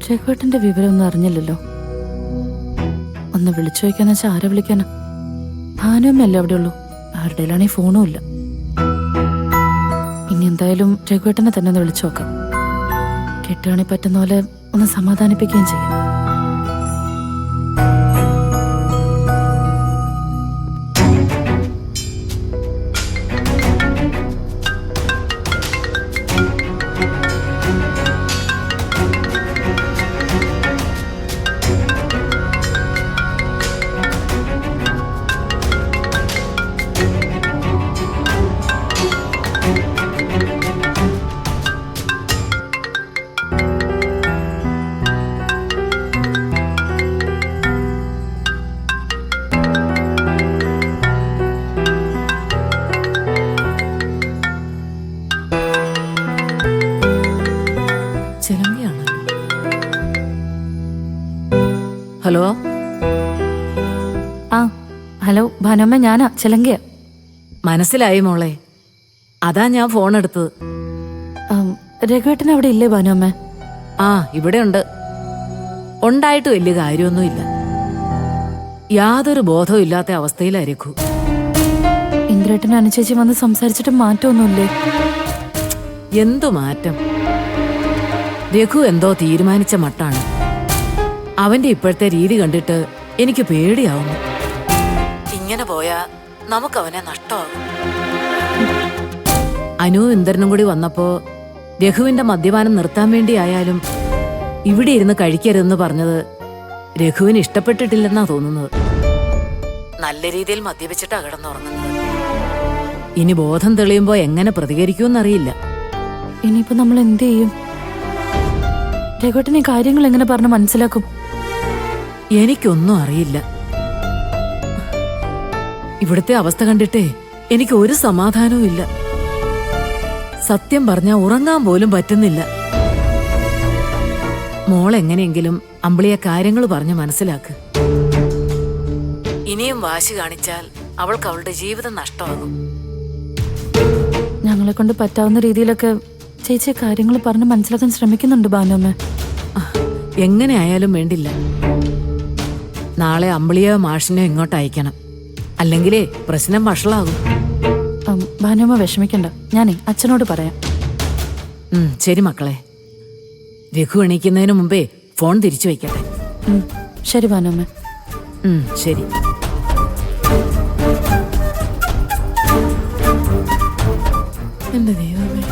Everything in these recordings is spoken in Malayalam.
രഘുവേട്ടന്റെ വിവരമൊന്നും അറിഞ്ഞില്ലല്ലോ. ഒന്ന് വിളിച്ചു വയ്ക്കാന്ന് വെച്ചാൽ ആരെ വിളിക്കാനാ? ഭാനുവമ്മയല്ലേ അവിടെ ഉള്ളൂ. ആരുടെയിലാണെങ്കിൽ ഫോണും ഇല്ല. ഇനി എന്തായാലും രഘുവേട്ടനെ തന്നെ ഒന്ന് വിളിച്ചു നോക്കാം. കിട്ടുകയാണെങ്കിൽ പറ്റുന്ന പോലെ ഒന്ന് സമാധാനിപ്പിക്കുകയും ചെയ്യാം. ഹലോ. ആ ഹലോ ഭാനുമ്മ, ഞാനാ ചിലങ്കയ. മനസ്സിലായി മോളെ, അതാ ഞാൻ ഫോൺ എടുത്തത്. രഘുവേട്ടൻ അവിടെ ഇല്ലേ ഭാനുമ്മ? ആ ഇവിടെ ഉണ്ട്. ഉണ്ടായിട്ട് വലിയ കാര്യമൊന്നുമില്ല. യാതൊരു ബോധവും ഇല്ലാത്ത അവസ്ഥയിലാ രഘു. ഇന്ദ്രേട്ടനും അനുചേച്ചി വന്ന് സംസാരിച്ചിട്ട് മാറ്റമൊന്നുമില്ലേ? എന്തു മാറ്റം? രഘു എന്തോ തീരുമാനിച്ച മട്ടാണ്. അവന്റെ ഇപ്പോഴത്തെ രീതി കണ്ടിട്ട് എനിക്ക് പേടിയാവുന്നു. ഇങ്ങനെ പോയാ നമുക്കവനെ നഷ്ടമാകും. അനു ഇന്ദ്രനും കൂടി വന്നപ്പോ രഘുവിന്റെ മദ്യപാനം നിർത്താൻ വേണ്ടി ആയാലും ഇവിടെ ഇരുന്ന് കഴിക്കരുതെന്ന് പറഞ്ഞത് രഘുവിന് ഇഷ്ടപ്പെട്ടിട്ടില്ലെന്നാ തോന്നുന്നത്. നല്ല രീതിയിൽ മദ്യപിച്ചിട്ടാ കിടന്നുറങ്ങുന്നത്. ഇനി ബോധം തെളിയുമ്പോ എങ്ങനെ പ്രതികരിക്കുമെന്നറിയില്ല. ഇനിയിപ്പോ നമ്മൾ എന്ത് ചെയ്യും? രഘുവേട്ടനെ കാര്യങ്ങൾ എങ്ങനെ പറഞ്ഞ് മനസ്സിലാക്കും? എനിക്കൊന്നും അറിയില്ല. ഇവിടുത്തെ അവസ്ഥ കണ്ടിട്ടേ എനിക്ക് ഒരു സമാധാനവും ഇല്ല. സത്യം പറഞ്ഞാ ഉറങ്ങാൻ പോലും പറ്റുന്നില്ല. മോളെങ്ങനെയെങ്കിലും അമ്പിളിയെ കാര്യങ്ങൾ പറഞ്ഞ് മനസ്സിലാക്ക്. ഇനിയും വാശി കാണിച്ചാൽ അവൾക്ക് അവളുടെ ജീവിതം നഷ്ടമാകും. ഞങ്ങളെ കൊണ്ട് പറ്റാവുന്ന രീതിയിലൊക്കെ ചേച്ചി കാര്യങ്ങൾ പറഞ്ഞ് മനസ്സിലാക്കാൻ ശ്രമിക്കുന്നുണ്ട് ഭാനുമ്മ. എങ്ങനെ ആയാലും വേണ്ടില്ല. നാളെ അമ്പിളിയോ മാഷിനെയോ ഇങ്ങോട്ട് അയക്കണം. അല്ലെങ്കിലേ പ്രശ്നം വഷളാകും. ഭാനുമ്മ വിഷമിക്കണ്ട, ഞാനേ അച്ഛനോട് പറയാം. ശരി മക്കളെ. രഘു എണീക്കുന്നതിന് മുമ്പേ ഫോൺ തിരിച്ചു വയ്ക്കട്ടെ. ശരി ഭാനുമ്മ. ശരി. എന്റെ ദൈവമേ.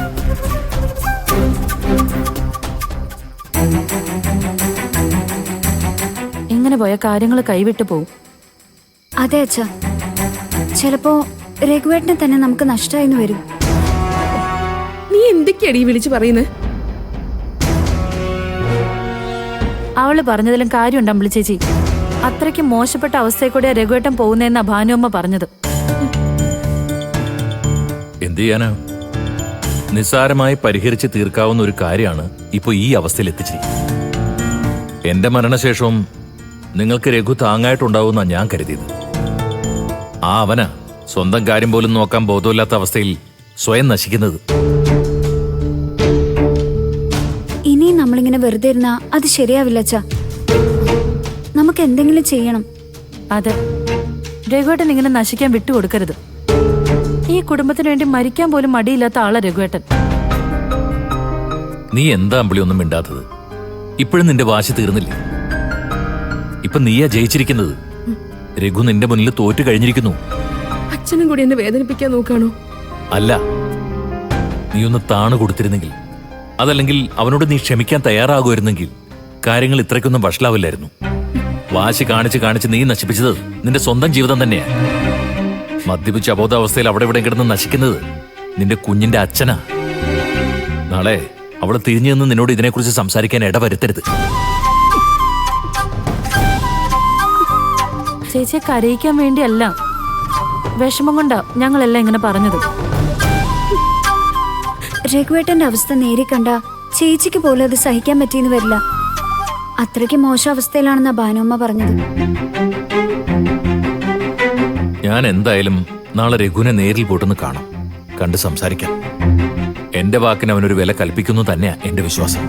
ഇങ്ങനെ പോയ കാര്യങ്ങൾ കൈവിട്ടു പോവും. അതെ അച്ഛാ, ചിലപ്പോ രഘുവേട്ടനെ തന്നെ നമുക്ക് നഷ്ടമായിന്ന് വരും. നീ എന്തൊക്കെയാടി വിളിച്ചു പറയുന്നത്? അവള് പറഞ്ഞതിലും കാര്യമുണ്ട് അമ്പിളി ചേച്ചി. അത്രയ്ക്ക് മോശപ്പെട്ട അവസ്ഥയിൽ കൂടെ രഘുവേട്ടൻ പോകുന്നതെന്നാ ഭാനുമ്മ പറഞ്ഞത്. എന്ത് ചെയ്യാനാ? നിസ്സാരമായി പരിഹരിച്ച് തീർക്കാവുന്ന ഒരു കാര്യമാണ് ഇപ്പൊ ഈ അവസ്ഥയിൽ എത്തിച്ചിരിക്കുന്നത്. എന്റെ മരണശേഷവും നിങ്ങൾക്ക് രഘു താങ്ങായിട്ടുണ്ടാവുന്ന ഞാൻ കരുതിയത്. ആ അവനാ സ്വന്തം കാര്യം പോലും നോക്കാൻ ബോധമില്ലാത്ത അവസ്ഥയിൽ സ്വയം നശിക്കുന്നത്. ഇനി നമ്മളിങ്ങനെ വെറുതെ ഇരുന്നാ അത് ശരിയാവില്ല അച്ഛാ. നമുക്ക് എന്തെങ്കിലും ചെയ്യണം. അതെ, രഘുവേട്ടൻ ഇങ്ങനെ നശിക്കാൻ വിട്ടുകൊടുക്കരുത്. ഈ കുടുംബത്തിന് വേണ്ടി മരിക്കാൻ പോലും മടിയില്ലാത്ത ആളാ രഘുവേട്ടൻ. നീ എന്താ അമ്പിളി ഒന്നും മിണ്ടാത്തത്? ഇപ്പോഴും നിന്റെ വാശി തീർന്നില്ലേ? ഇപ്പൊ നീയാ ജയിച്ചിരിക്കുന്നത്. രഘു നിന്റെ മുന്നിൽ തോറ്റു കഴിഞ്ഞിരിക്കുന്നു. അച്ഛനും കൂടി എന്നെ വേദനിപ്പിക്കാൻ നോക്കാണോ? അല്ല, നീ ഒന്ന് താണു കൊടുത്തിരുന്നെങ്കിൽ, അതല്ലെങ്കിൽ അവനോട് നീ ക്ഷമിക്കാൻ തയ്യാറാകുമായിരുന്നെങ്കിൽ കാര്യങ്ങൾ ഇത്രയ്ക്കൊന്നും വഷളാവില്ലായിരുന്നു. വാശി കാണിച്ച് കാണിച്ച് നീ നശിപ്പിച്ചത് നിന്റെ സ്വന്തം ജീവിതം തന്നെയാ. മദ്യപിച്ച അബോധാവസ്ഥയിൽ അവിടെ ഇവിടെ കിടന്ന് നശിക്കുന്നത് നിന്റെ കുഞ്ഞിന്റെ അച്ഛനാ. നാളെ അവള് തിരിഞ്ഞു നിന്ന് നിന്നോട് ഇതിനെക്കുറിച്ച് സംസാരിക്കാൻ ഇടവരുത്തരുത്. ചേച്ചിയെ കരയിക്കാൻ വേണ്ടിയല്ല, വിഷമം കൊണ്ടാ ഞങ്ങളെല്ലാം ഇങ്ങനെ പറഞ്ഞത്. രഘുവേട്ടന്റെ അവസ്ഥ നേരിക്കണ്ട ചേച്ചിക്ക് പോലും അത് സഹിക്കാൻ പറ്റിയെന്ന് വരില്ല. അത്രയ്ക്ക് മോശം അവസ്ഥയിലാണെന്നാ ഭാനുമ്മ പറഞ്ഞത്. ഞാൻ എന്തായാലും നാളെ രഘുവിനെ നേരിൽ പോട്ടൊന്ന് കാണാം, കണ്ട് സംസാരിക്കാം. എന്റെ വാക്കിന് അവനൊരു വില കൽപ്പിക്കുന്നു തന്നെയാ എന്റെ വിശ്വാസം.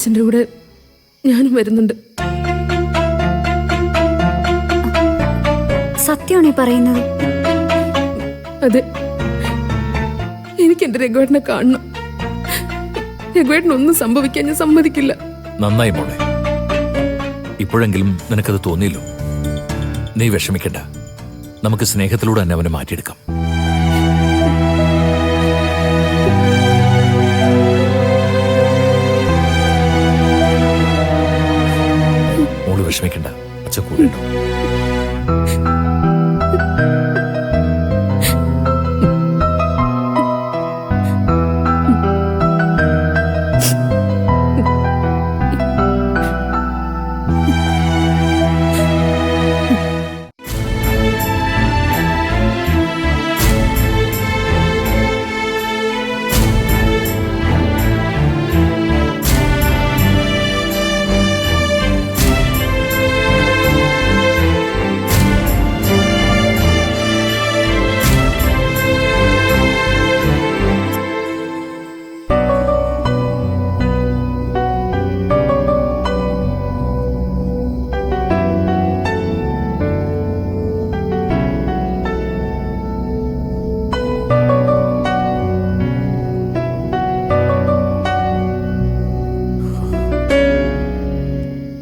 അച്ഛൻ്റെ കൂടെ ഞാനും വരുന്നുണ്ട്. സത്യമാണ് ഈ പറയുന്നത്. അതെ, എനിക്ക് എന്റെ രഘുവേട്ടനെ കാണണം. രഘുവേട്ടനൊന്നും സംഭവിക്കാൻ ഞാൻ സമ്മതിക്കില്ല. നന്നായി മോളെ, ഇപ്പോഴെങ്കിലും നിനക്കത് തോന്നിയല്ലോ. നീ വിഷമിക്കണ്ട, നമുക്ക് സ്നേഹത്തിലൂടെ തന്നെ അവനെ മാറ്റിയെടുക്കാം. മോള് വിഷമിക്കണ്ട, അച്ഛൻ കൂടെ ഉണ്ടോ?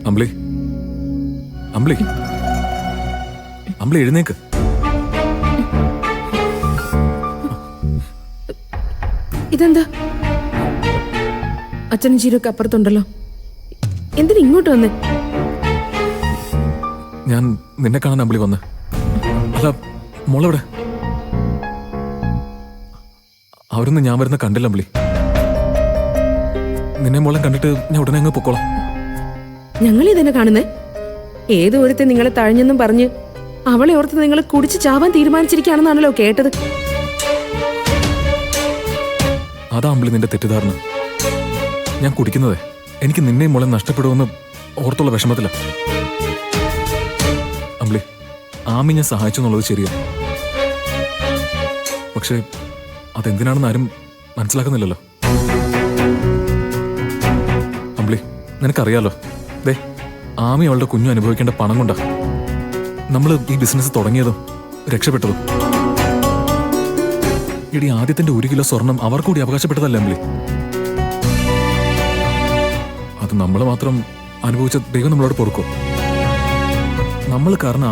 അമ്പിളി, അമ്പിളി, അമ്പിളി എഴുന്നേക്ക്. ഇതെന്താ? അച്ഛനും ചീരൊക്കെ അപ്പുറത്തുണ്ടല്ലോ. എന്തിനാ ഇങ്ങോട്ട് വന്നേ? ഞാൻ നിന്നെ കാണാൻ അമ്പിളി വന്ന്. അല്ല, മോളെവിടെ? അവരൊന്നും ഞാൻ വരുന്ന കണ്ടില്ല അമ്പിളി. നിന്നെ മോളെ കണ്ടിട്ട് ഞാൻ ഉടനെ അങ്ങ് പൊക്കോളാം. ഞങ്ങൾ ഇതന്നെ കാണുന്നേ. ഏതോ ഒരുത്തെ നിങ്ങളെ തഴഞ്ഞെന്നും പറഞ്ഞ് അവളെ ഓർത്ത് നിങ്ങൾ കുടിച്ച് ചാവാൻ തീരുമാനിച്ചിരിക്കുകയാണെന്നാണല്ലോ കേട്ടത്. അതാ അമ്പിളി നിന്റെ തെറ്റിദ്ധാരണ. ഞാൻ കുടിക്കുന്നതേ എനിക്ക് നിന്നെയും മോളെ നഷ്ടപ്പെടുമെന്ന് ഓർത്തുള്ള വിഷമത്തില. അമ്പിളി, ആമി ഞാൻ സഹായിച്ചു എന്നുള്ളത് ശരിയാണ്. പക്ഷെ അതെന്തിനാണെന്ന് ആരും മനസ്സിലാക്കുന്നില്ലല്ലോ. അമ്പിളി, നിനക്കറിയാലോ, ദേ ആമി അവളുടെ കുഞ്ഞു അനുഭവിക്കേണ്ട പണം കൊണ്ടാ നമ്മൾ ഈ ബിസിനസ് തുടങ്ങിയതും രക്ഷപ്പെട്ടതും. ഇടി ആദ്യത്തിന്റെ 1 കിലോ സ്വർണം അവർക്ക് കൂടി അവകാശപ്പെട്ടതല്ലേ അമ്പിളി? അത് നമ്മൾ മാത്രം അനുഭവിച്ച ദൈവം നമ്മളോട് പൊറുക്കോ? നമ്മൾ കാരണം